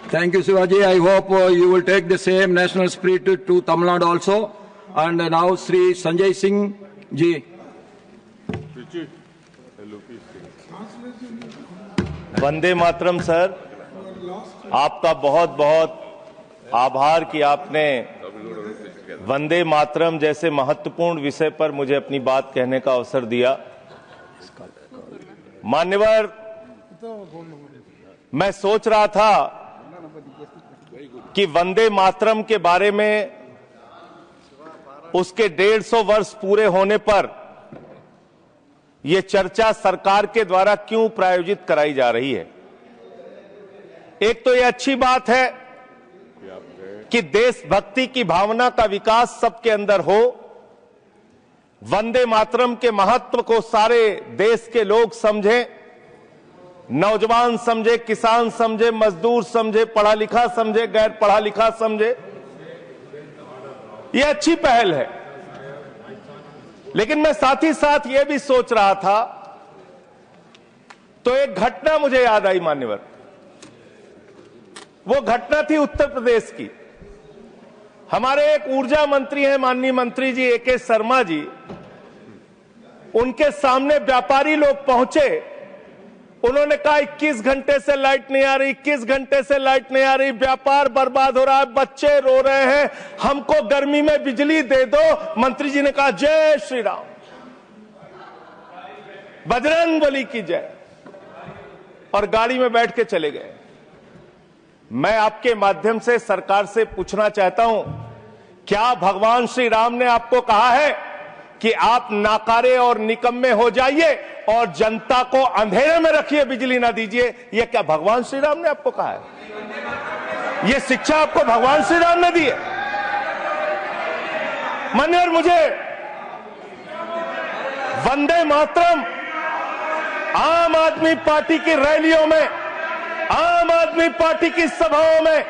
Thank you, Shivaji. I hope you will take the same national spirit to Tamil Nadu also. And now, Sri Sanjay Singh ji. Vande Mataram sir, आपका बहुत बहुत आभार कि आपने वंदे मातरम जैसे महत्वपूर्ण विषय पर मुझे अपनी बात कहने का अवसर दिया। मान्यवर, मैं सोच रहा था कि वंदे मातरम के बारे में उसके 150 वर्ष पूरे होने पर यह चर्चा सरकार के द्वारा क्यों प्रायोजित कराई जा रही है। एक तो यह अच्छी बात है कि देशभक्ति की भावना का विकास सबके अंदर हो। वंदे मातरम के महत्व को सारे देश के लोग समझें, नौजवान समझे, किसान समझे, मजदूर समझे, पढ़ा लिखा समझे, गैर पढ़ा लिखा समझे। यह अच्छी पहल है। लेकिन मैं साथ ही साथ यह भी सोच रहा था, तो एक घटना मुझे याद आई मान्यवर। वो घटना थी उत्तर प्रदेश की। हमारे एक ऊर्जा मंत्री हैं माननीय मंत्री जी AK शर्मा जी, उनके सामने व्यापारी लोग पहुंचे। उन्होंने कहा 21 घंटे से लाइट नहीं आ रही, 21 घंटे से लाइट नहीं आ रही, व्यापार बर्बाद हो रहा है, बच्चे रो रहे हैं, हमको गर्मी में बिजली दे दो। मंत्री जी ने कहा जय श्री राम, बजरंग बली की जय, और गाड़ी में बैठ के चले गए। मैं आपके माध्यम से सरकार से पूछना चाहता हूं, क्या भगवान श्री राम ने आपको कहा है कि आप नाकारे और निकम्मे हो जाइए और जनता को अंधेरे में रखिए, बिजली ना दीजिए? यह क्या भगवान श्री राम ने आपको कहा है? यह शिक्षा आपको भगवान श्री राम ने दी है? मान्यवर, मुझे वंदे मातरम आम आदमी पार्टी की रैलियों में, आम आदमी पार्टी की सभाओं में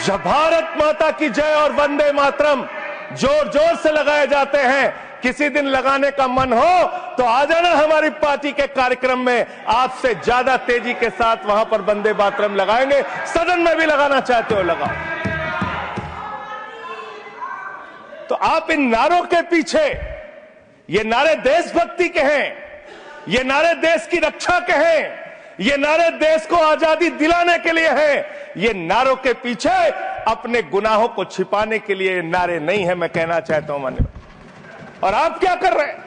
जब भारत माता की जय और वंदे मातरम जोर जोर से लगाए जाते हैं। किसी दिन लगाने का मन हो तो आ जाना हमारी पार्टी के कार्यक्रम में, आपसे ज्यादा तेजी के साथ वहां पर वंदे मातरम लगाएंगे। सदन में भी लगाना चाहते हो लगाओ। तो आप इन नारों के पीछे, ये नारे देशभक्ति के हैं, ये नारे देश की रक्षा के हैं, ये नारे देश को आजादी दिलाने के लिए हैं। ये नारों के पीछे अपने गुनाहों को छिपाने के लिए नारे नहीं है, मैं कहना चाहता हूं मान्यवर। और आप क्या कर रहे हैं?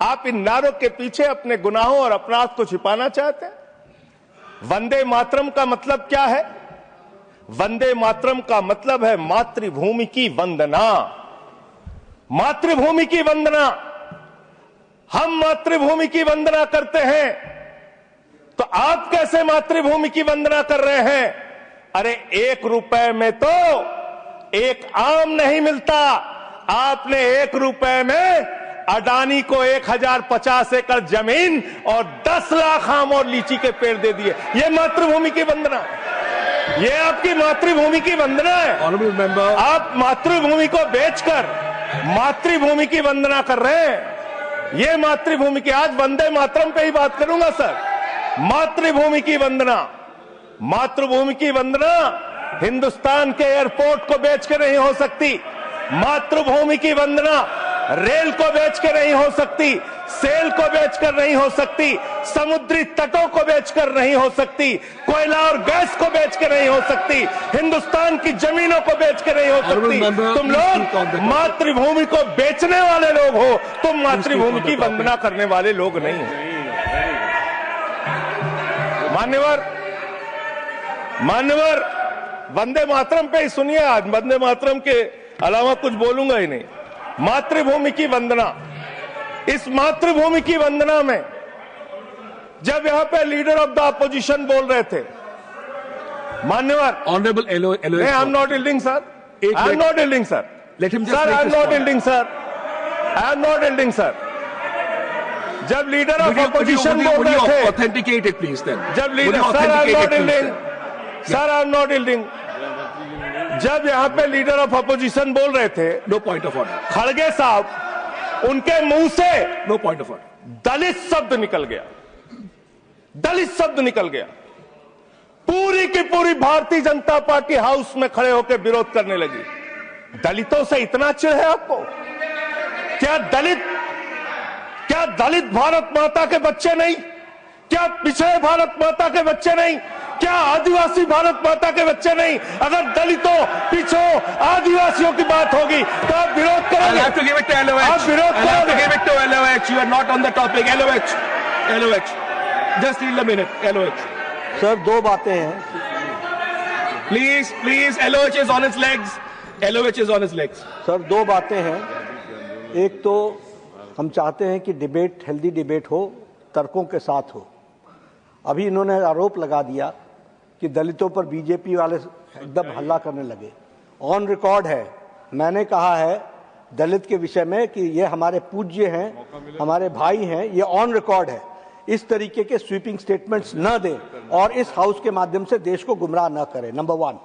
आप इन नारों के पीछे अपने गुनाहों और अपराध को छिपाना चाहते हैं। वंदे मातरम का मतलब क्या है? वंदे मातरम का मतलब है मातृभूमि की वंदना। मातृभूमि की वंदना। हम मातृभूमि की वंदना करते हैं, तो आप कैसे मातृभूमि की वंदना कर रहे हैं? अरे 1 रुपए में तो एक आम नहीं मिलता। आपने 1 रुपए में अडानी को 1050 एकड़ जमीन और 10 लाख आम और लीची के पेड़ दे दिए। ये मातृभूमि की वंदना, ये आपकी मातृभूमि की वंदना है। आप मातृभूमि को बेचकर मातृभूमि की वंदना कर रहे हैं। ये मातृभूमि की, आज वंदे मातरम पे ही बात करूंगा सर। मातृभूमि की वंदना, मातृभूमि की वंदना हिंदुस्तान के एयरपोर्ट को बेच के नहीं हो सकती। मातृभूमि की वंदना रेल को बेच के नहीं हो सकती, सेल को बेचकर नहीं हो सकती, समुद्री तटों को बेचकर नहीं हो सकती, कोयला और गैस को बेच के नहीं हो सकती, हिंदुस्तान की जमीनों को बेच के नहीं हो सकती। तुम लोग मातृभूमि को बेचने वाले लोग हो, तुम मातृभूमि की वंदना करने वाले लोग नहीं हो। मान्यवर, वंदे मातरम पे ही सुनिए। आज वंदे मातरम के अलावा कुछ बोलूंगा ही नहीं। मातृभूमि की वंदना, इस मातृभूमि की वंदना में जब यहां पे लीडर ऑफ द अपोजिशन बोल रहे थे, मान्यवर, honourable I am not yielding sir, I am not yielding sir, sir I am not yielding sir, I am not yielding sir. जब लीडर ऑफ अपोजिशन बोल रहे थे, ऑथेंटिकेट इट प्लीज देन। जब leader, sir I am not yielding, sir I am not yielding. जब यहां पे leader of opposition बोल रहे थे, नो पॉइंट ऑफ ऑर्डर, खड़गे साहब, उनके मुंह से नो पॉइंट ऑफ ऑर्डर, दलित शब्द निकल गया, दलित शब्द निकल गया। पूरी की पूरी भारतीय जनता पार्टी हाउस में खड़े होकर विरोध करने लगी। दलितों से इतना चिढ़ है आपको? क्या दलित भारत माता के बच्चे नहीं? क्या पिछड़े भारत माता के बच्चे नहीं? क्या आदिवासी भारत माता के बच्चे नहीं? अगर दलितों, पिछड़ों, आदिवासियों की बात होगी तो आप विरोध करोगे? I'll have to give it to LOH. आप विरोध I'll have to करोगे? give it to LOH. You are not on the topic. LOH. Just in a minute. LOH. Sir दो बातें हैं। Please. LOH is on its legs. LOH is on its legs. Sir दो बातें हैं। एक तो हम चाहते हैं कि डिबेट, हेल्दी डिबेट हो, तर्कों के साथ हो। अभी इन्होंने आरोप लगा दिया कि दलितों पर बीजेपी वाले एकदम हल्ला करने लगे। ऑन रिकॉर्ड है, मैंने कहा है दलित के विषय में कि ये हमारे पूज्य हैं, हमारे भाई हैं, ये ऑन रिकॉर्ड है। इस तरीके के स्वीपिंग स्टेटमेंट्स न दें और इस हाउस के माध्यम से देश को गुमराह न करें, नंबर 1।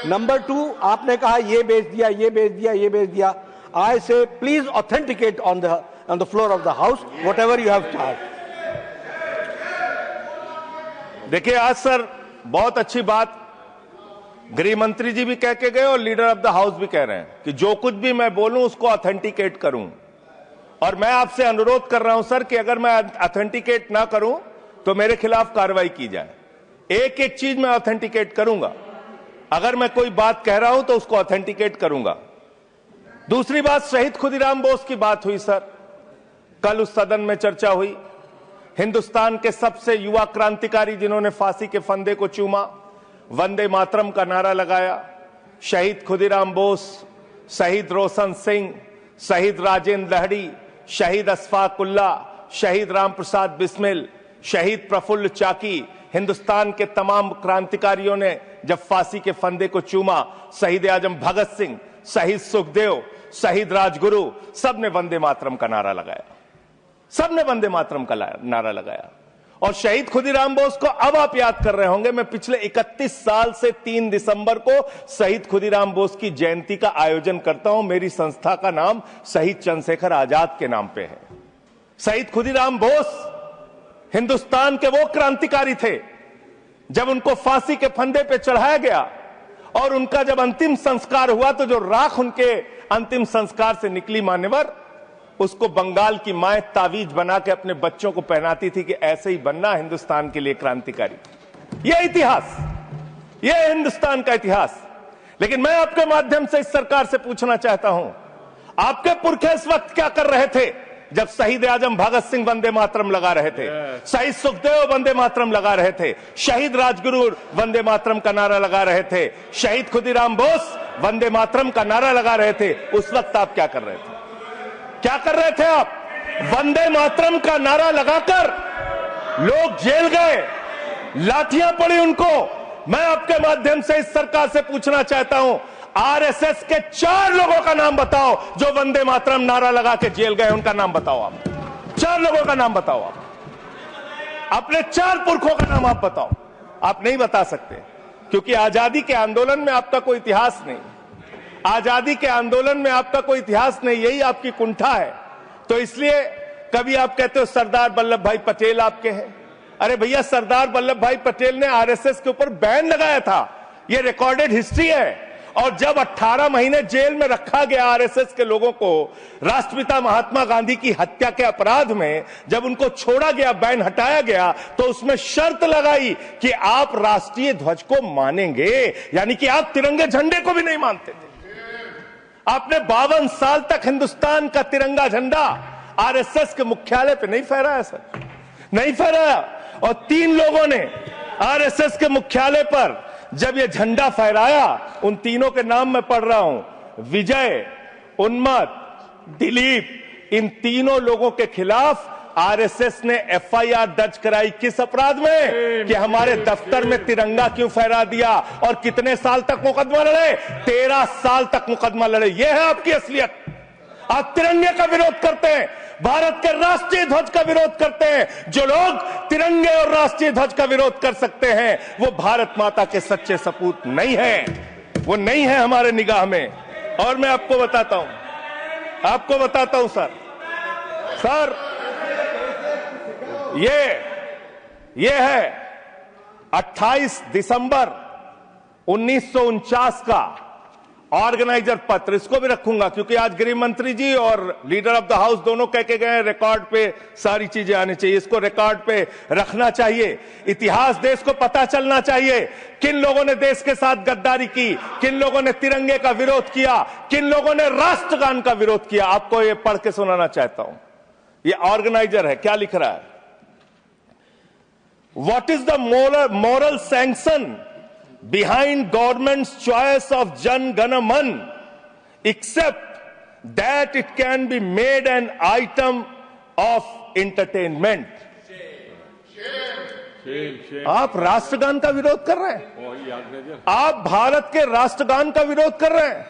नंबर 2, आपने कहा ये बेच दिया, ये बेच दिया, ये बेच दिया। आई से please authenticate on the floor of the house whatever you have charge. देखिए आज सर बहुत अच्छी बात गृह मंत्री जी भी कह के गए और लीडर ऑफ द हाउस भी कह रहे हैं कि जो कुछ भी मैं बोलूं उसको ऑथेंटिकेट करूं। और मैं आपसे अनुरोध कर रहा हूं सर कि अगर मैं ऑथेंटिकेट ना करूं तो मेरे खिलाफ कार्रवाई की जाए। एक एक चीज मैं ऑथेंटिकेट करूंगा। अगर मैं कोई बात कह रहा हूं तो उसको ऑथेंटिकेट करूंगा। दूसरी बात, शहीद खुदीराम बोस की बात हुई सर, कल उस सदन में चर्चा हुई। हिंदुस्तान के सबसे युवा क्रांतिकारी जिन्होंने फांसी के फंदे को चूमा, वंदे मातरम का नारा लगाया, शहीद खुदीराम बोस, शहीद रोशन सिंह, शहीद राजेंद्र लहड़ी, शहीद अशफाक उल्ला, शहीद राम प्रसाद बिस्मिल, शहीद प्रफुल्ल चाकी, हिंदुस्तान के तमाम क्रांतिकारियों ने जब फांसी के फंदे को चूमा, शहीद आजम भगत सिंह, शहीद सुखदेव, शहीद राजगुरु, सबने वंदे मातरम का नारा लगाया, सबने वंदे मातरम का नारा लगाया। और शहीद खुदीराम बोस को अब आप याद कर रहे होंगे, मैं पिछले 31 साल से 3 दिसंबर को शहीद खुदीराम बोस की जयंती का आयोजन करता हूं। मेरी संस्था का नाम शहीद चंद्रशेखर आजाद के नाम पे है। शहीद खुदीराम बोस हिंदुस्तान के वो क्रांतिकारी थे, जब उनको फांसी के फंदे पे चढ़ाया गया और उनका जब अंतिम संस्कार हुआ तो जो राख उनके अंतिम संस्कार से निकली मान्यवर, उसको बंगाल की माए तावीज बना के अपने बच्चों को पहनाती थी कि ऐसे ही बनना हिंदुस्तान के लिए क्रांतिकारी। यह इतिहास, यह हिंदुस्तान का इतिहास। लेकिन मैं आपके माध्यम से इस सरकार से पूछना चाहता हूं, आपके पुरखे इस वक्त क्या कर रहे थे जब शहीद आजम भगत सिंह वंदे मातरम लगा रहे थे, शहीद सुखदेव वंदे मातरम लगा रहे थे, शहीद राजगुरु वंदे मातरम का नारा लगा रहे थे, शहीद खुदीराम बोस वंदे मातरम का नारा लगा रहे थे। उस वक्त आप क्या कर रहे थे? क्या कर रहे थे आप? वंदे मातरम का नारा लगाकर लोग जेल गए, लाठियां पड़ी उनको। मैं आपके माध्यम से इस सरकार से पूछना चाहता हूं, आरएसएस के 4 लोगों का नाम बताओ जो वंदे मातरम नारा लगा के जेल गए, उनका नाम बताओ आप। 4 लोगों का नाम बताओ आप, अपने 4 पुरखों का नाम आप बताओ। आप नहीं बता सकते क्योंकि आजादी के आंदोलन में आपका कोई इतिहास नहीं, आजादी के आंदोलन में आपका कोई इतिहास नहीं, यही आपकी कुंठा है। तो इसलिए कभी आप कहते हो सरदार वल्लभ भाई पटेल आपके हैं। अरे भैया, सरदार वल्लभ भाई पटेल ने आरएसएस के ऊपर बैन लगाया था, यह रिकॉर्डेड हिस्ट्री है। और जब 18 महीने जेल में रखा गया आरएसएस के लोगों को राष्ट्रपिता महात्मा गांधी की हत्या के अपराध में, जब उनको छोड़ा गया, बैन हटाया गया, तो उसमें शर्त लगाई कि आप राष्ट्रीय ध्वज को मानेंगे, यानी कि आप तिरंगे झंडे को भी नहीं मानते थे। आपने 52 साल तक हिंदुस्तान का तिरंगा झंडा आरएसएस के मुख्यालय पे नहीं फहराया सर, नहीं फहराया। और 3 लोगों ने आरएसएस के मुख्यालय पर जब ये झंडा फहराया, उन तीनों के नाम मैं पढ़ रहा हूं, विजय, उन्मत, दिलीप, इन तीनों लोगों के खिलाफ आरएसएस ने एफआईआर दर्ज कराई। किस अपराध में? कि हमारे दफ्तर में तिरंगा क्यों फहरा दिया। और कितने साल तक मुकदमा लड़े? 13 साल तक मुकदमा लड़े। यह है आपकी असलियत। आप तिरंगे का विरोध करते हैं, भारत के राष्ट्रीय ध्वज का विरोध करते हैं। जो लोग तिरंगे और राष्ट्रीय ध्वज का विरोध कर सकते हैं वो भारत माता के सच्चे सपूत नहीं है, वो नहीं है हमारे निगाह में। और मैं आपको बताता हूं सर, ये है 28 दिसंबर 1949 का ऑर्गेनाइजर पत्र, इसको भी रखूंगा क्योंकि आज गृह मंत्री जी और लीडर ऑफ द हाउस दोनों कह के गए रिकॉर्ड पे सारी चीजें आनी चाहिए, इसको रिकॉर्ड पे रखना चाहिए। इतिहास देश को पता चलना चाहिए किन लोगों ने देश के साथ गद्दारी की, किन लोगों ने तिरंगे का विरोध किया, किन लोगों ने राष्ट्रगान का विरोध किया। आपको ये पढ़ के सुनाना चाहता हूं, ये ऑर्गेनाइजर है, क्या लिख रहा है। What is the moral sanction behind government's choice of Jan Gana Man, except that it can be made an item of entertainment. आप राष्ट्रगान का विरोध कर रहे हैं, आप भारत के राष्ट्रगान का विरोध कर रहे हैं।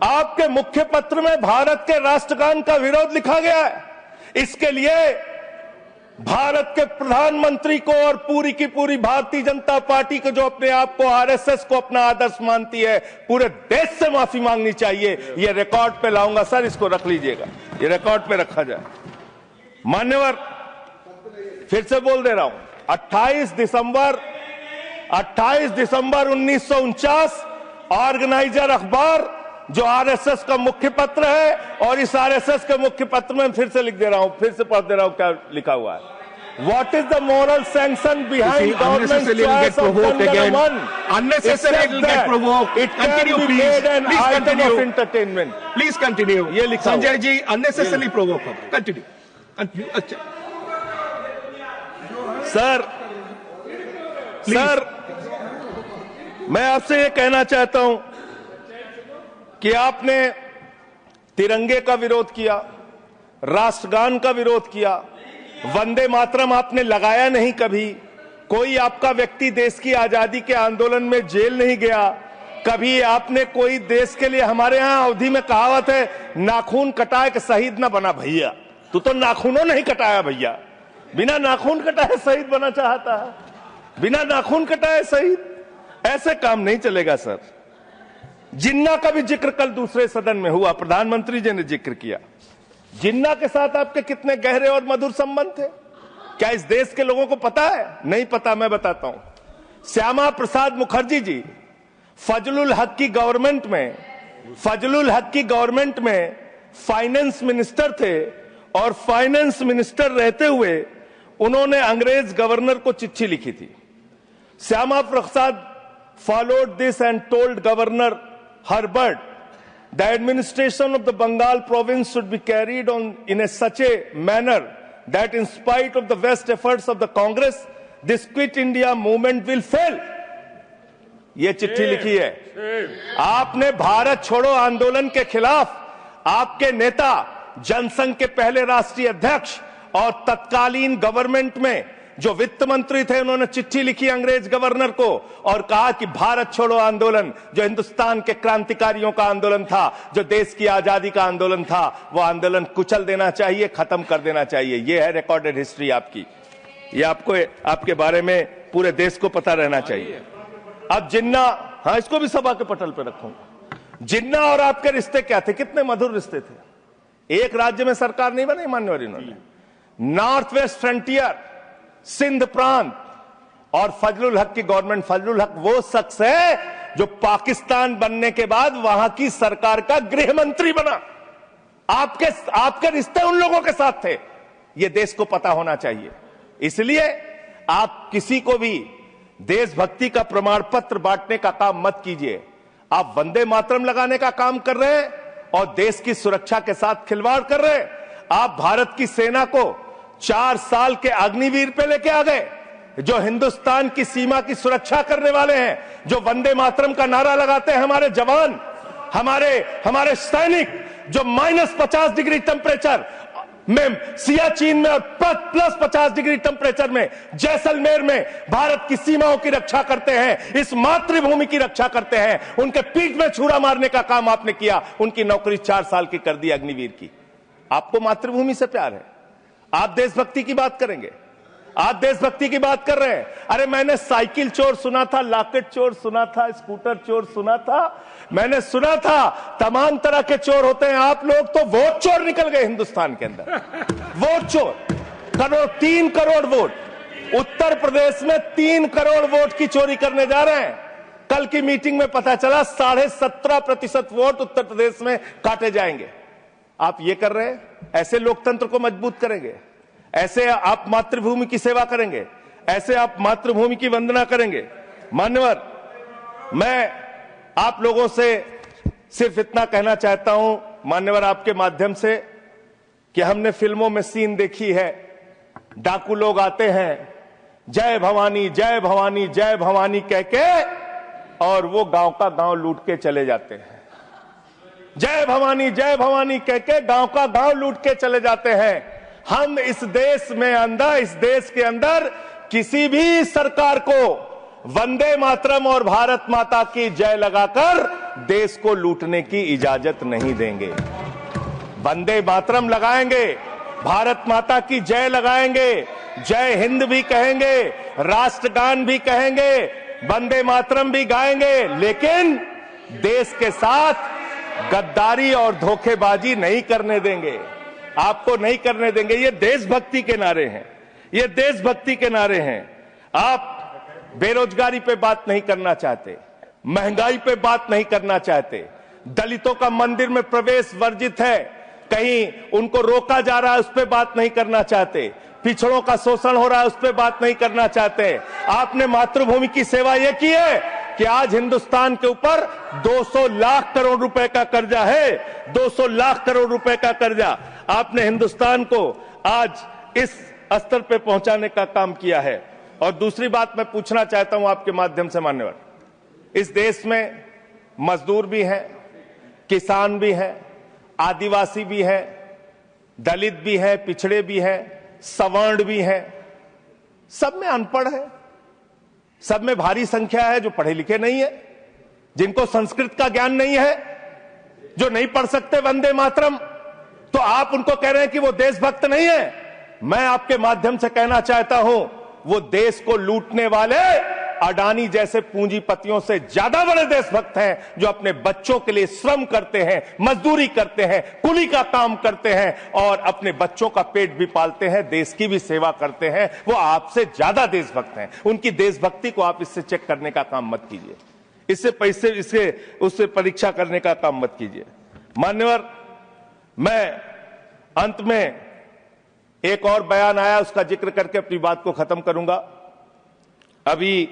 आपके मुख्य पत्र में भारत के राष्ट्रगान का विरोध लिखा गया है। इसके लिए भारत के प्रधानमंत्री को और पूरी की पूरी भारतीय जनता पार्टी को, जो अपने आप को आरएसएस को अपना आदर्श मानती है, पूरे देश से माफी मांगनी चाहिए। ये रिकॉर्ड पे लाऊंगा सर, इसको रख लीजिएगा, ये रिकॉर्ड पे रखा जाए। मान्यवर, फिर से बोल दे रहा हूं, 28 दिसंबर 1949 ऑर्गेनाइजर अखबार, जो आरएसएस का मुख्य पत्र है, और इस आरएसएस के मुख्य पत्र में फिर से लिख दे रहा हूं, फिर से पढ़ दे रहा हूं क्या लिखा हुआ है। What is the moral sanction behind government's choice of Jan Gana Man? Unnecessarily it will get provoked. It can be made an item of entertainment. Please continue. ये लिखा Sanjay ji unnecessarily provoke. Continue. अच्छा सर, मैं आपसे ये कहना चाहता हूं कि आपने तिरंगे का विरोध किया, राष्ट्रगान का विरोध किया, वंदे मातरम आपने लगाया नहीं कभी। कोई आपका व्यक्ति देश की आजादी के आंदोलन में जेल नहीं गया कभी। आपने कोई देश के लिए, हमारे यहां अवधि में कहावत है, नाखून कटाए कि शहीद ना बना भैया। तू तो नाखूनों नहीं कटाया भैया, बिना नाखून कटाए शहीद बना चाहता है, बिना नाखून कटाए शहीद। ऐसे काम नहीं चलेगा सर। जिन्ना का भी जिक्र कल दूसरे सदन में हुआ, प्रधानमंत्री जी ने जिक्र किया। जिन्ना के साथ आपके कितने गहरे और मधुर संबंध थे, क्या इस देश के लोगों को पता है? नहीं पता, मैं बताता हूं। श्यामा प्रसाद मुखर्जी जी फजलुल हक की गवर्नमेंट में फाइनेंस मिनिस्टर थे, और फाइनेंस मिनिस्टर रहते हुए उन्होंने अंग्रेज गवर्नर को चिट्ठी लिखी थी। Shyama Prasad followed this and told Governor Herbert, the administration of the Bengal province should be carried on in such a manner that in spite of the best efforts of the Congress, this Quit India movement will fail. ये चिट्ठी लिखी है। आपने भारत छोड़ो आंदोलन के खिलाफ आपके नेता, जनसंघ के पहले राष्ट्रीय अध्यक्ष और तत्कालीन गवर्नमेंट में जो वित्त मंत्री थे, उन्होंने चिट्ठी लिखी अंग्रेज गवर्नर को और कहा कि भारत छोड़ो आंदोलन, जो हिंदुस्तान के क्रांतिकारियों का आंदोलन था, जो देश की आजादी का आंदोलन था, वो आंदोलन कुचल देना चाहिए, खत्म कर देना चाहिए। ये है रिकॉर्डेड हिस्ट्री आपकी। ये आपको, आपके बारे में पूरे देश को पता रहना चाहिए। अब जिन्ना, हाँ, इसको भी सभा के पटल पर रखूंगा। जिन्ना और आपके रिश्ते क्या थे? कितने मधुर रिश्ते थे। एक राज्य में सरकार नहीं बनाई मान्यवर इन्होंने, नॉर्थ वेस्ट फ्रंटियर, सिंध प्रांत और फजलुल हक की गवर्नमेंट। फजलुल हक वो शख्स है जो पाकिस्तान बनने के बाद वहां की सरकार का गृह मंत्री बना। आपके रिश्ते उन लोगों के साथ थे, ये देश को पता होना चाहिए। इसलिए आप किसी को भी देशभक्ति का प्रमाण पत्र बांटने का काम मत कीजिए। आप वंदे मातरम लगाने का काम कर रहे हैं और देश की सुरक्षा के साथ खिलवाड़ कर रहे हैं। आप भारत की सेना को 4 साल के अग्निवीर पे लेके आ गए, जो हिंदुस्तान की सीमा की सुरक्षा करने वाले हैं, जो वंदे मातरम का नारा लगाते हैं हमारे जवान, हमारे सैनिक, जो -50 डिग्री टेम्परेचर में सियाचिन में और +50 डिग्री टेम्परेचर में जैसलमेर में भारत की सीमाओं की रक्षा करते हैं, इस मातृभूमि की रक्षा करते हैं। उनके पीठ में छुरा मारने का काम आपने किया, उनकी नौकरी 4 साल की कर दी अग्निवीर की। आपको मातृभूमि से प्यार है, आप देशभक्ति की बात करेंगे, आप देशभक्ति की बात कर रहे हैं। अरे मैंने साइकिल चोर सुना था, लॉकेट चोर सुना था, स्कूटर चोर सुना था, मैंने सुना था तमाम तरह के चोर होते हैं। आप लोग तो वोट चोर निकल गए हिंदुस्तान के अंदर। वोट चोर, 3 करोड़ वोट, उत्तर प्रदेश में 3 करोड़ वोट की चोरी करने जा रहे हैं। कल की मीटिंग में पता चला 17.5% वोट उत्तर प्रदेश में काटे जाएंगे। आप ये कर रहे हैं, ऐसे लोकतंत्र को मजबूत करेंगे? ऐसे आप मातृभूमि की सेवा करेंगे? ऐसे आप मातृभूमि की वंदना करेंगे? मान्यवर, मैं आप लोगों से सिर्फ इतना कहना चाहता हूं मान्यवर, आपके माध्यम से, कि हमने फिल्मों में सीन देखी है, डाकू लोग आते हैं, जय भवानी जय भवानी जय भवानी कह के, और वो गांव का गांव लूट के चले जाते हैं। जय भवानी कह के गांव का गांव लूट के चले जाते हैं। हम इस देश के अंदर किसी भी सरकार को वंदे मातरम और भारत माता की जय लगाकर देश को लूटने की इजाजत नहीं देंगे। वंदे मातरम लगाएंगे, भारत माता की जय लगाएंगे, जय हिंद भी कहेंगे, राष्ट्रगान भी कहेंगे, वंदे मातरम भी गाएंगे, लेकिन देश के साथ गद्दारी और धोखेबाजी नहीं करने देंगे। आपको नहीं करने देंगे। ये देशभक्ति के नारे हैं, ये देशभक्ति के नारे हैं। आप बेरोजगारी पे बात नहीं करना चाहते, महंगाई पे बात नहीं करना चाहते, दलितों का मंदिर में प्रवेश वर्जित है, कहीं उनको रोका जा रहा है, उस पर बात नहीं करना चाहते, पिछड़ों का शोषण हो रहा है, उस पर बात नहीं करना चाहते। आपने मातृभूमि की सेवा यह की है कि आज हिंदुस्तान के ऊपर 200 लाख करोड़ रुपए का कर्जा है, 200 लाख करोड़ रुपए का कर्जा। आपने हिंदुस्तान को आज इस स्तर पे पहुंचाने का काम किया है। और दूसरी बात मैं पूछना चाहता हूं आपके माध्यम से मान्यवर, इस देश में मजदूर भी हैं, किसान भी हैं, आदिवासी भी हैं, दलित भी हैं, पिछड़े भी हैं, सवर्ण भी हैं, सब में अनपढ़ है, सब में भारी संख्या है जो पढ़े लिखे नहीं है, जिनको संस्कृत का ज्ञान नहीं है, जो नहीं पढ़ सकते वंदे मातरम। तो आप उनको कह रहे हैं कि वो देशभक्त नहीं है। मैं आपके माध्यम से कहना चाहता हूं, वो देश को लूटने वाले अडानी जैसे पूंजीपतियों से ज्यादा बड़े देशभक्त हैं, जो अपने बच्चों के लिए श्रम करते हैं, मजदूरी करते हैं, कुली का काम करते हैं और अपने बच्चों का पेट भी पालते हैं, देश की भी सेवा करते हैं। वो आपसे ज्यादा देशभक्त हैं। उनकी देशभक्ति को आप इससे चेक करने का काम मत कीजिए, इससे उससे परीक्षा करने का काम मत कीजिए। मान्यवर, मैं अंत में एक और बयान आया, उसका जिक्र करके अपनी बात को खत्म करूंगा। अभी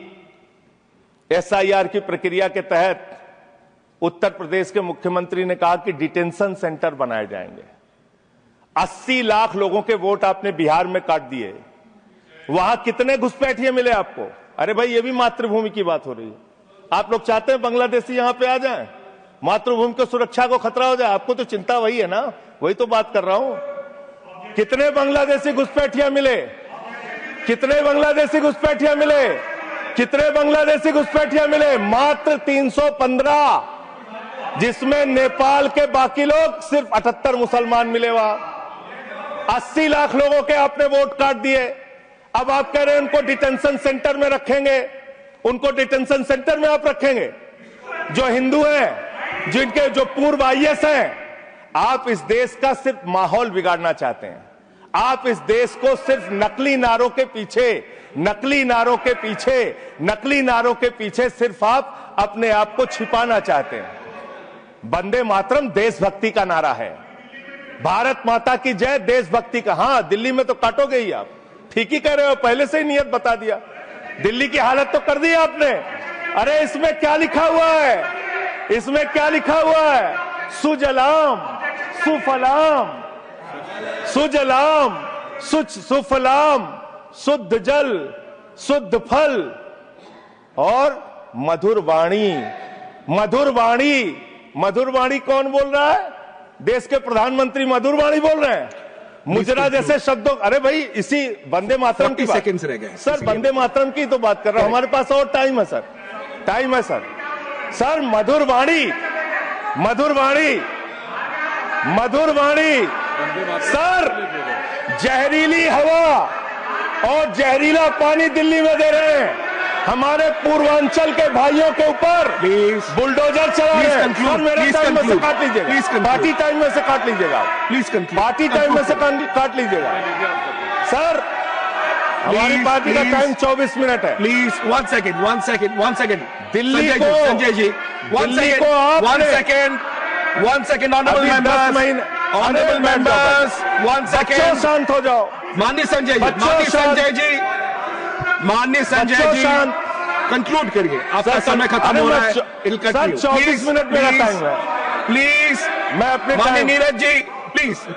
SIR की प्रक्रिया के तहत उत्तर प्रदेश के मुख्यमंत्री ने कहा कि डिटेंशन सेंटर बनाए जाएंगे। 80 लाख लोगों के वोट आपने बिहार में काट दिए, वहां कितने घुसपैठिए मिले आपको? अरे भाई, ये भी मातृभूमि की बात हो रही है। आप लोग चाहते हैं बांग्लादेशी यहां पे आ जाएं, मातृभूमि को सुरक्षा को खतरा हो जाए? आपको तो चिंता वही है ना, वही तो बात कर रहा हूं। कितने बांग्लादेशी घुसपैठिया मिले? कितने बांग्लादेशी घुसपैठिया मिले? कितने बांग्लादेशी घुसपैठिया मिले? मात्र 315, जिसमें नेपाल के बाकी लोग सिर्फ 78 मुसलमान मिले। वहां 80 लाख लोगों के आपने वोट काट दिए। अब आप कह रहे हैं उनको डिटेंशन सेंटर में रखेंगे। उनको डिटेंशन सेंटर में आप रखेंगे जो हिंदू हैं, जिनके जो पूर्व IAS हैं। आप इस देश का सिर्फ माहौल बिगाड़ना चाहते हैं। आप इस देश को सिर्फ नकली नारों के पीछे सिर्फ आप अपने आप को छिपाना चाहते हैं। वंदे मातरम देशभक्ति का नारा है, भारत माता की जय देशभक्ति का। हां, दिल्ली में तो काटोगे ही आप, ठीक ही कह रहे हो, पहले से ही नियत बता दिया। दिल्ली की हालत तो कर दी आपने। अरे इसमें क्या लिखा हुआ है? इसमें क्या लिखा हुआ है? सुजलाम सुफलाम, सुजलाम सुफलाम, शुद्ध जल शुद्ध फल और मधुर वाणी। मधुर वाणी, मधुर वाणी कौन बोल रहा है? देश के प्रधानमंत्री मधुर वाणी बोल रहे हैं। मुजरा जैसे शब्दों, अरे भाई, इसी वंदे मातरम की सेकंड्स रह गए सर, वंदे मातरम की तो बात कर रहा हूं। हमारे पास और टाइम है सर, टाइम है सर। सर, मधुर वाणी, मधुर वाणी, मधुर वाणी। सर, जहरीली हवा और जहरीला पानी दिल्ली में दे रहे हैं। हमारे पूर्वांचल के भाइयों के ऊपर बुलडोजर चला रहे हैं। सर, मेरे टाइम में से काट लीजिएगा, पार्टी टाइम में से काट लीजिएगा, प्लीज, पार्टी टाइम में से काट लीजिएगा। सर, हमारी पार्टी का टाइम 24 मिनट है। Please 1 second. दिल्ली संजय को जी, संजय जी, 1 दिल्ली सेकंड, को आपने- 1 सेकंड ऑनरेबल अभी 10 मेंबर्स, महीने- ऑनरेबल अरे, मेंबर्स, 1 बच्चों सेकंड। शांत हो जाओ। माननीय संजय जी, बच्चों माननीय शांत। संजय जी, माननीय संजय बच्चों जी, शांत। कंक्लूड करिए, आपका सर, समय खत्म अरे हो रहा मैं है। चौ- It'll sir, continue. 24 Please, minute मेरा please, टाइम है। प्लीज मैं अपने माननीय time- Neeraj ji,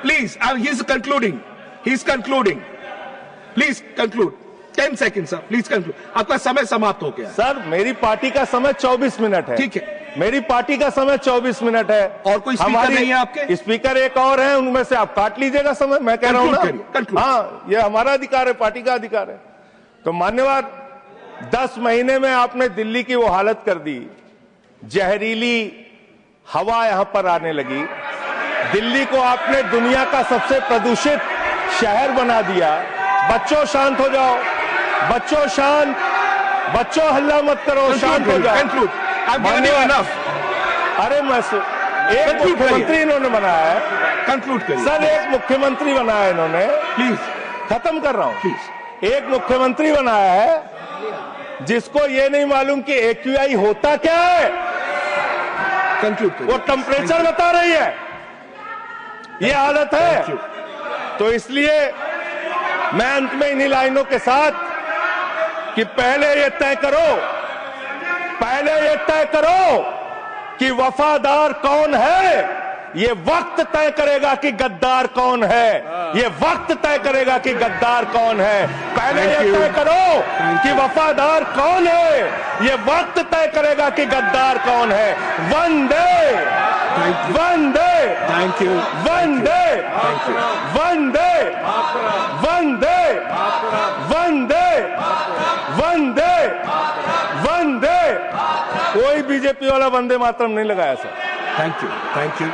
please he is concluding, please conclude 10 second sir, please conclude, आपका समय समाप्त हो गया। सर, मेरी पार्टी का समय 24 मिनट है। ठीक है। मेरी पार्टी का समय 24 मिनट है। और कोई स्पीकर नहीं है आपके? स्पीकर एक और है, उनमें से आप काट लीजिएगा समय। मैं कह रहा हूं Conclude ना, करिए, conclude। हाँ, ये हमारा अधिकार है, पार्टी का अधिकार है। तो मान्यवर, 10 महीने में आपने दिल्ली की वो हालत कर दी, जहरीली हवा यहां पर आने लगी। दिल्ली को आपने दुनिया का सबसे प्रदूषित शहर बना दिया। बच्चों शांत हो जाओ, बच्चों शांत, बच्चों हल्ला मत करो, शांत हो जाओ। कंक्लूड, अरे मैं एक मुख्यमंत्री इन्होंने बनाया है, कंक्लूड करिए सर, एक मुख्यमंत्री बनाया है इन्होंने। प्लीज, खत्म कर रहा हूं। प्लीज। एक मुख्यमंत्री बनाया है जिसको ये नहीं मालूम कि AQI होता क्या है। कंक्लूड करिए। वो टेम्परेचर बता रही है। ये हालत है। Thank you. तो इसलिए मैं अंत में इन्हीं लाइनों के साथ कि पहले ये तय करो कि वफादार कौन है। ये वक्त तय करेगा कि गद्दार कौन है। ये वक्त तय करेगा कि गद्दार कौन है। पहले Thank ये you. तय करो कि वफादार कौन है। ये वक्त तय करेगा कि गद्दार कौन है। वंदे वंदे थैंक यू, वंदे थैंक यू। वंदे वंदे वंदे वंदे वंदे। कोई बीजेपी वाला वंदे मातरम नहीं लगाया सर। Thank you.